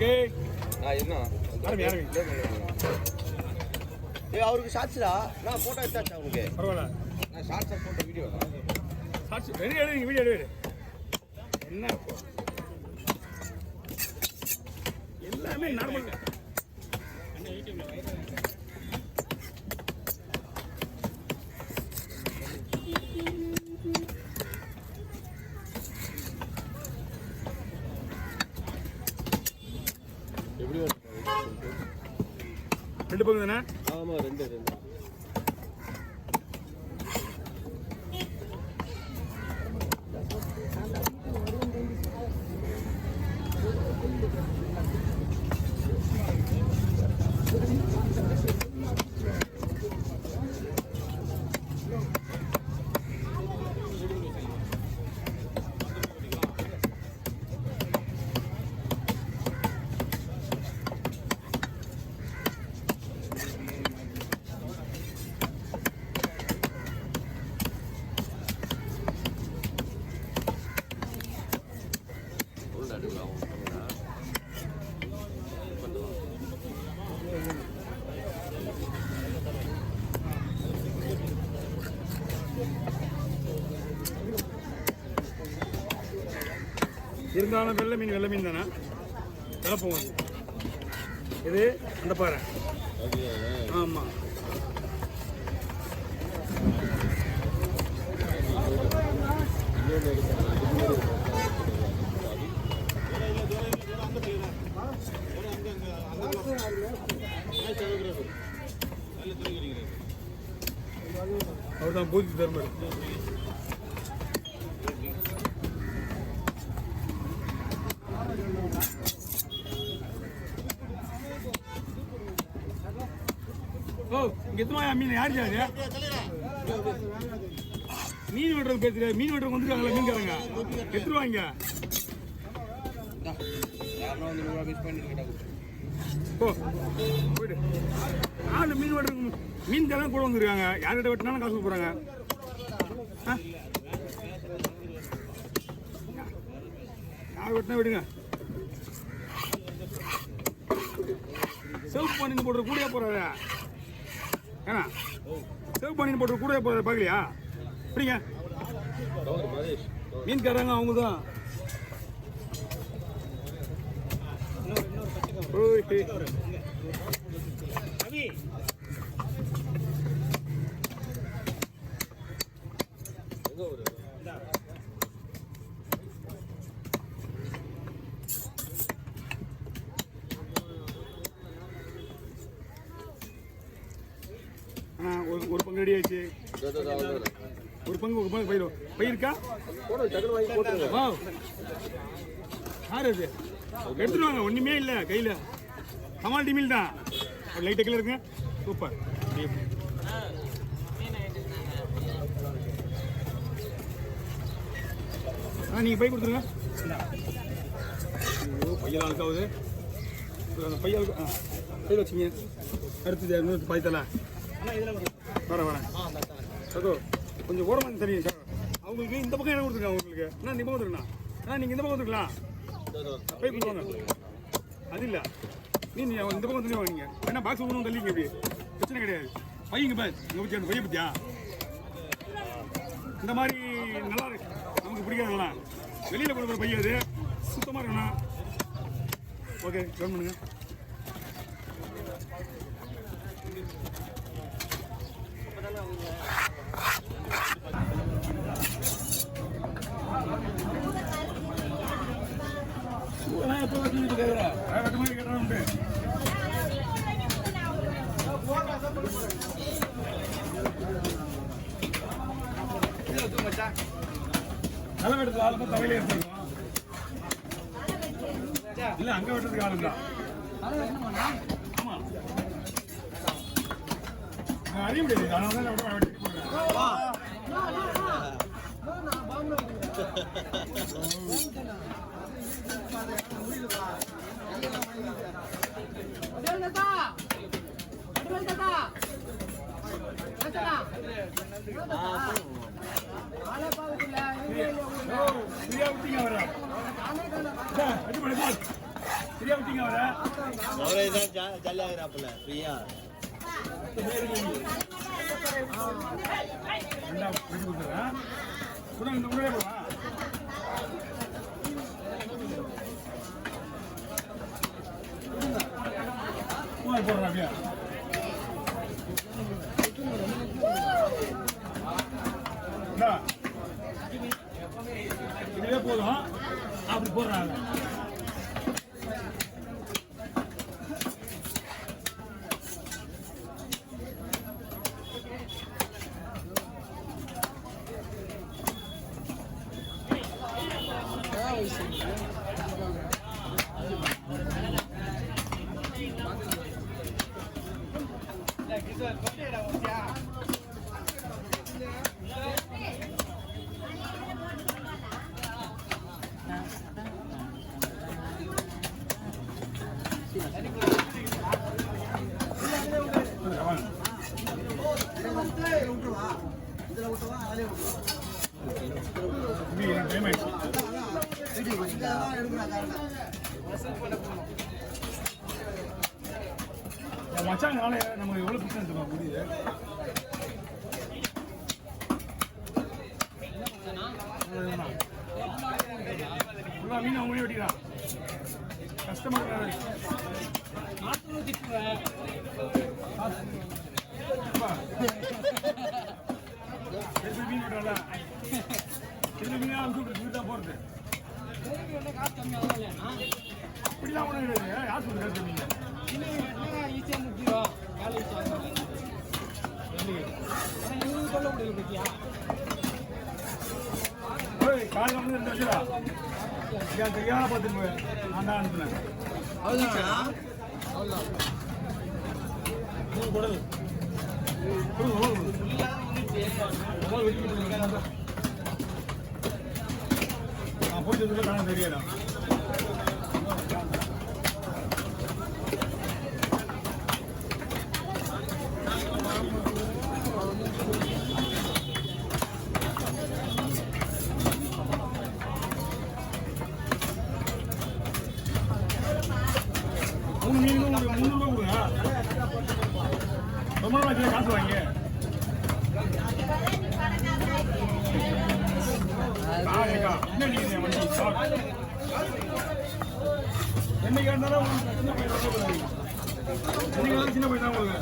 okay என்ன அவருக்கு ஷார்ட்ஸ்டா நான் போட்டோ எடுத்தாச்சு அவனுக்கு பரவாயில்ல நான் ஷார்ட்ஸ் போட்ட வீடியோ ஷார்ட்ஸ் எடுங்க வீடியோ எடு என்ன எல்லாமே நார்மல் எப்படி ரெண்டு பக்கம் தானே ஆமாம் ரெண்டு இருந்தாலும் வெள்ளை மீன் தானே கலப்போம் இது அந்த பாறை ஆமாம் அவர் தான் பூஜை தர்மர் ஓ இங்கே எத்தனை மீன் யார் சார் மீன் வெட்டுறது பேசுற மீன் வெட்டுறது வந்துருக்காங்களா மீன்காரங்க எடுத்துருவாங்க ஓ போயிட்டு நாலு மீன் வெட்டுறது மீன்காரங்க கூட வந்துருக்காங்க யார்கிட்ட வெட்டினாலும் காசு போகிறாங்க யார் வெட்டினா விடுங்க செல்ஃப் பண்ணி போடுற கூடயே போறாரு ஏன்னா செல்ஃப் பண்ணி போடுற கூடயே போறாரு பார்க்கலையா அப்படிங்க மீன்காரங்க அவங்க தான் ஒரு பங்கு ரெடி ஆயிடுச்சு ஒரு பங்கு பயிர்க்கா யார் அது எடுத்துருவாங்க ஒன்றுமே இல்லை கையில் கமால்டி மீல் தான் லைட் கீழே இருக்குங்க சூப்பர் நீங்கள் பை கொடுத்துருங்க பையெல்லாம் அழுக்காவது அந்த பையலுக்கு கையில் வச்சுங்க அடுத்தது பாய்த்தல வரேன் அதோ கொஞ்சம் ஓரமாக தெரியும் சார் அவங்களுக்கு இந்த பக்கம் இடம் கொடுத்துருங்க அவங்களுக்கு அண்ணா இந்த பக்கம் வந்துருங்கண்ணா நீங்கள் இந்த பக்கம் வந்துருக்கலாம் பை கொடுத்துருவாங்க அது இல்லை இந்த பக்கம் துணி வாங்கிங்க ஏன்னா பாக்ஸ் ஒன்றும் தள்ளிங்க இப்படி பிரச்சனை கிடையாது பையங்க பாய் இங்கே பற்றி அந்த பையை பற்றியா இந்த மாதிரி நல்லா இருக்கு நமக்கு பிடிக்காதுங்களா வெளியில் கொடுக்குற பையன் அது சுத்தமாக இருக்குண்ணா ஓகே ஜாயின் பண்ணுங்க நல்ல வெட்டுறதுக்கு ஆளுங்க தவையில எடுத்துருக்கோம் இல்ல அங்க வெட்டுறதுக்கு ஆளுங்க ஆமா அறிய முடியாது அதனால தான் வெட்டி சரியா விட்டீங்க அவரை அவரே தான் ஜாலியாக இருக்கிறாப்புல ஃப்ரீயா போடுறேன் அப்படியே இதுவே போதும் அப்படி போடுறாங்க மச்சாங்கனால நம்ம எவ்வளவு பிரச்சனை தெரியுமா முடியுது மீன் அவங்களே வெட்டிக்கிறான் கஷ்டமாக மீன் விடுறல இது மீன் அனுப்பிச்சு தான் போறது அப்படிலாம் ஒன்றும் கிடையாது யார் சொல்லுங்க நீங்க ஈஸியாக முடிச்சிடும் வேலை சொல்ல முடியல பத்தியா காலையில் வந்து 2 வச்சுடா என் கையால் பார்த்துட்டு நான் தான் அனுப்புனேன் குடல் நான் போயிட்டு தானே தெரியாதா நீங்களும் ஒரு 300 ரூபா கொடுங்க ரொம்ப நாள் காசு வாங்க என்னைக்கு இருந்தாலும் சின்ன பையன் சின்ன பையன் தான் உங்களுக்கு